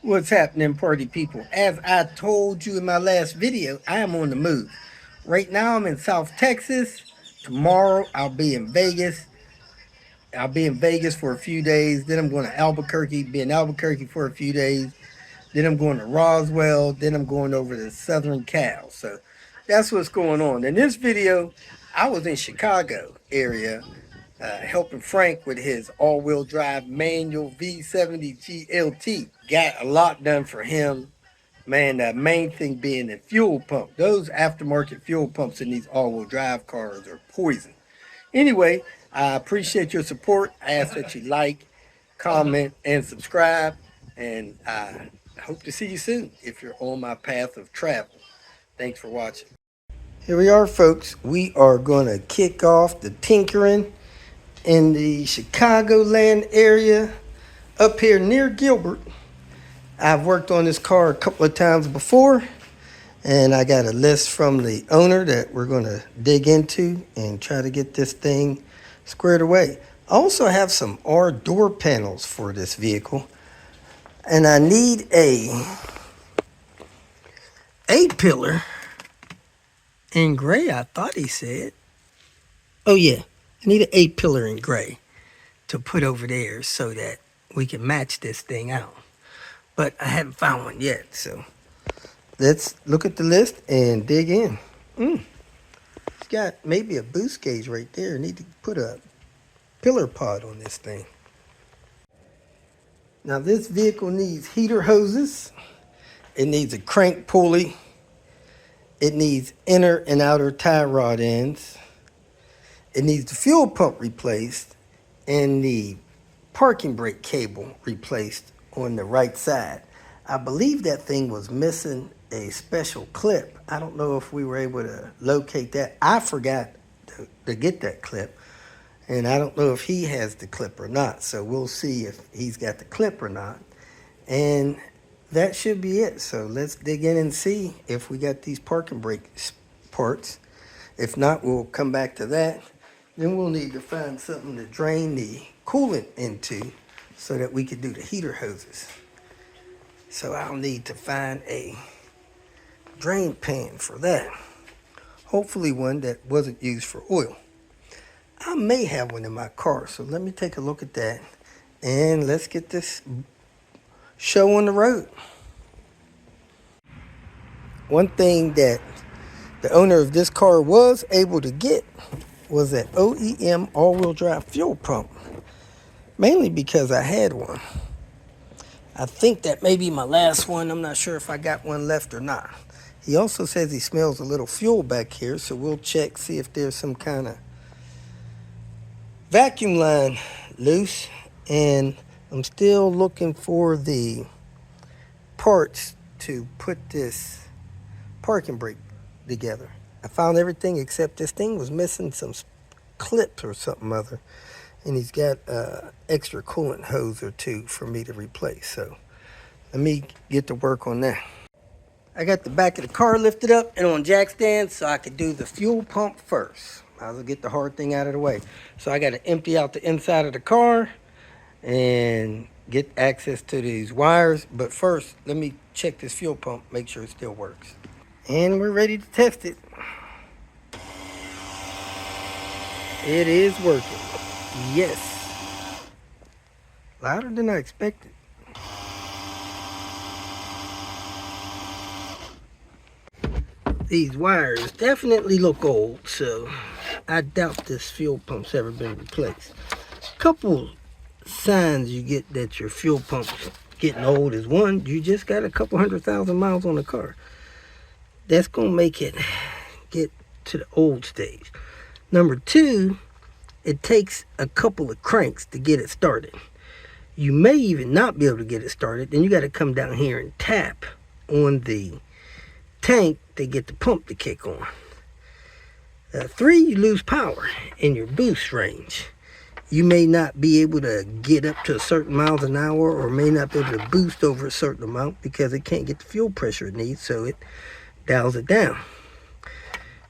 What's happening, party people? As I told you in my last video, I am on the move. Right now, I'm in South Texas. Tomorrow, I'll be in Vegas. I'll be in Vegas for a few days. Then I'm going to Albuquerque, be in Albuquerque for a few days. Then I'm going to Roswell. Then I'm going over to Southern Cal. So that's what's going on. In this video, I was in Chicago area helping Frank with his all-wheel drive manual V70 GLT. Got a lot done for him. Man, the main thing being the fuel pump. Those aftermarket fuel pumps in these all-wheel drive cars are poison. Anyway, I appreciate your support. I ask that you like, comment, and subscribe. And I hope to see you soon if you're on my path of travel. Thanks for watching. Here we are, folks. We are going to kick off the tinkering in the Chicagoland area up here near Gilbert. I've worked on this car a couple of times before, and I got a list from the owner that we're going to dig into and try to get this thing squared away. I also have some R door panels for this vehicle, and I need a A-pillar in gray, I thought he said. Oh yeah, I need an A-pillar in gray to put over there so that we can match this thing out. But I haven't found one yet, so let's look at the list and dig in. It's got maybe a boost gauge right there. I need to put a pillar pod on this thing. Now this vehicle needs heater hoses. It needs a crank pulley. It needs inner and outer tie rod ends. It needs the fuel pump replaced and the parking brake cable replaced on the right side. I believe that thing was missing a special clip. I don't know if we were able to locate that. I forgot to get that clip, and I don't know if he has the clip or not. So we'll see if he's got the clip or not. And that should be it. So let's dig in and see if we got these parking brake parts. If not, we'll come back to that. Then we'll need to find something to drain the coolant into so that we could do the heater hoses. So I'll need to find a drain pan for that. Hopefully one that wasn't used for oil. I may have one in my car, so let me take a look at that and let's get this show on the road. One thing that the owner of this car was able to get was that OEM all-wheel drive fuel pump, mainly because I had one. I think that may be my last one. I'm not sure if I got one left or not. He also says he smells a little fuel back here, so we'll check, see if there's some kind of vacuum line loose. And I'm still looking for the parts to put this parking brake together. I found everything except this thing was missing some clips or something other. And he's got extra coolant hose or two for me to replace. So let me get to work on that. I got the back of the car lifted up and on jack stands so I could do the fuel pump first. Might as well get the hard thing out of the way. So I got to empty out the inside of the car and get access to these wires. But first, let me check this fuel pump, make sure it still works. And we're ready to test it. It is working. Yes. Louder than I expected. These wires definitely look old, so I doubt this fuel pump's ever been replaced. Couple signs you get that your fuel pump's getting old is one, you just got a couple 100,000 miles on the car. That's gonna make it get to the old stage. Number two, it takes a couple of cranks to get it started. You may even not be able to get it started. Then you got to come down here and tap on the tank to get the pump to kick on. Three, you lose power in your boost range. You may not be able to get up to a certain miles an hour or may not be able to boost over a certain amount because it can't get the fuel pressure it needs, so it dials it down.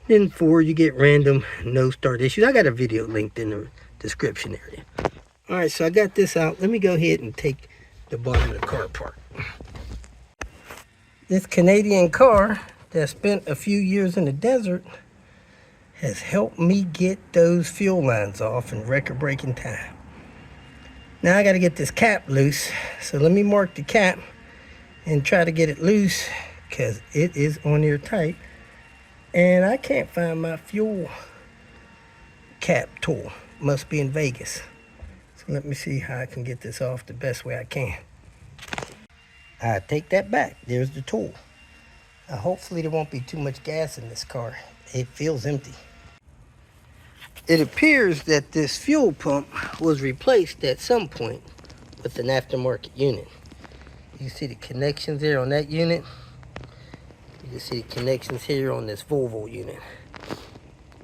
Then four, you get random no start issues. I got a video linked in the description area. All right, so I got this out. Let me go ahead and take the bottom of the car apart. This Canadian car that spent a few years in the desert has helped me get those fuel lines off in record-breaking time. Now I got to get this cap loose, so let me mark the cap and try to get it loose because it is on there tight and I can't find my fuel cap tool. Must be in Vegas. So let me see how I can get this off the best way I can. I take that back. There's the tool. Hopefully there won't be too much gas in this car. It feels empty. It appears that this fuel pump was replaced at some point with an aftermarket unit. You can see the connections there on that unit. You can see the connections here on this Volvo unit.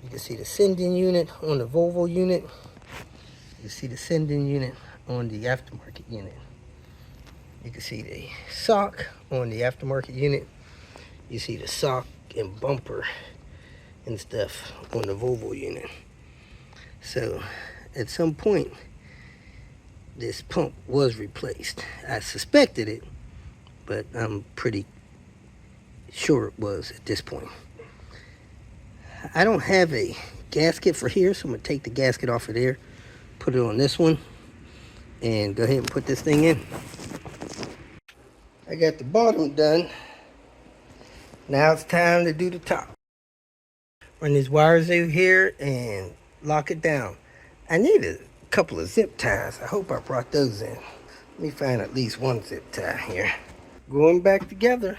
You can see the sending unit on the Volvo unit. You can see the sending unit on the aftermarket unit. You can see the sock on the aftermarket unit. You see the sock and bumper and stuff on the Volvo unit. So at some point, this pump was replaced. I suspected it, but I'm pretty sure it was at this point. I don't have a gasket for here, so I'm gonna take the gasket off of there, put it on this one, and go ahead and put this thing in. I got the bottom done. Now it's time to do the top. Run these wires over here and lock it down. I need a couple of zip ties. I hope I brought those in. Let me find at least one zip tie here. Going back together.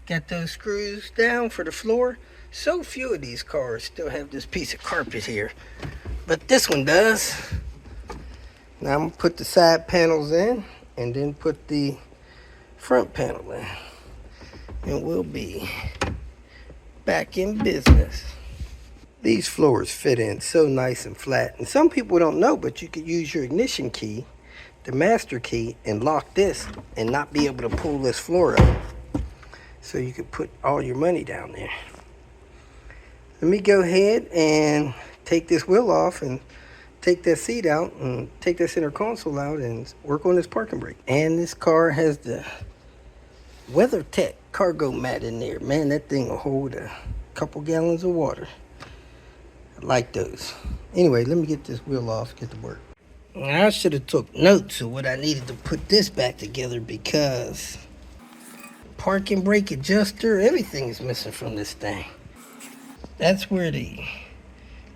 Got those screws down for the floor. So few of these cars still have this piece of carpet here, but this one does. Now I'm gonna put the side panels in and then put the front panel in. And we'll be back in business. These floors fit in so nice and flat. And some people don't know, but you could use your ignition key, the master key, and lock this and not be able to pull this floor up. So you could put all your money down there. Let me go ahead and take this wheel off and take that seat out and take that center console out and work on this parking brake. And this car has the WeatherTech cargo mat in there. Man, that thing will hold a couple gallons of water. I like those. Anyway, let me get this wheel off, get to work. I should have took notes of what I needed to put this back together because parking brake adjuster, everything is missing from this thing. That's where the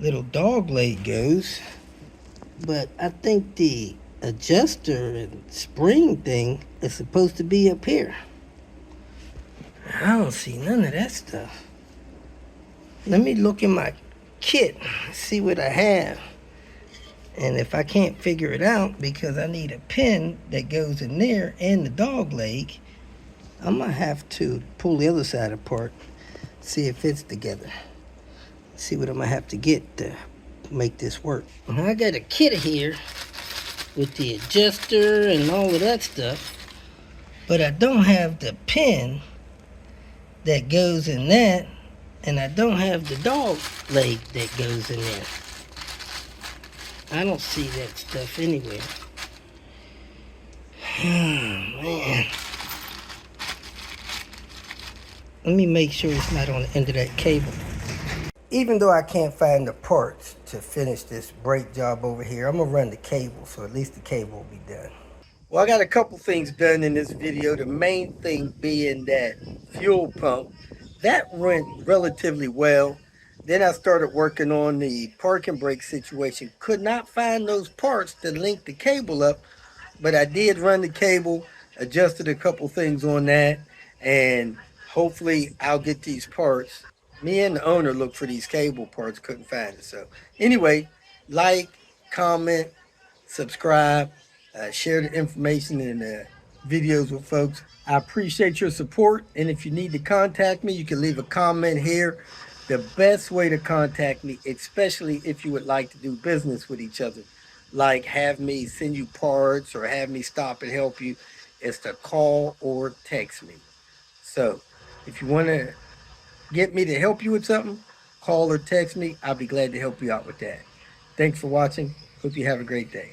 little dog leg goes. But I think the adjuster and spring thing is supposed to be up here. I don't see none of that stuff. Let me look in my kit, see what I have. And if I can't figure it out because I need a pin that goes in there and the dog leg, I'm gonna have to pull the other side apart, see if it's together. See what I'm gonna have to get to make this work. I got a kit here with the adjuster and all of that stuff, but I don't have the pin that goes in that, and I don't have the dog leg that goes in there. I don't see that stuff anywhere. Oh, man. Let me make sure it's not on the end of that cable. Even though I can't find the parts to finish this brake job over here, I'm gonna run the cable, so at least the cable will be done. Well, I got a couple things done in this video. The main thing being that fuel pump. That went relatively well. Then I started working on the parking brake situation. Could not find those parts to link the cable up, but I did run the cable, adjusted a couple things on that, and hopefully I'll get these parts. Me and the owner looked for these cable parts, couldn't find it. So anyway, like, comment, subscribe, share the information and videos with folks. I appreciate your support, and if you need to contact me, you can leave a comment here. The best way to contact me, especially if you would like to do business with each other, like have me send you parts or have me stop and help you, is to call or text me. So if you want to get me to help you with something, call or text me. I'll be glad to help you out with that. Thanks for watching. Hope you have a great day.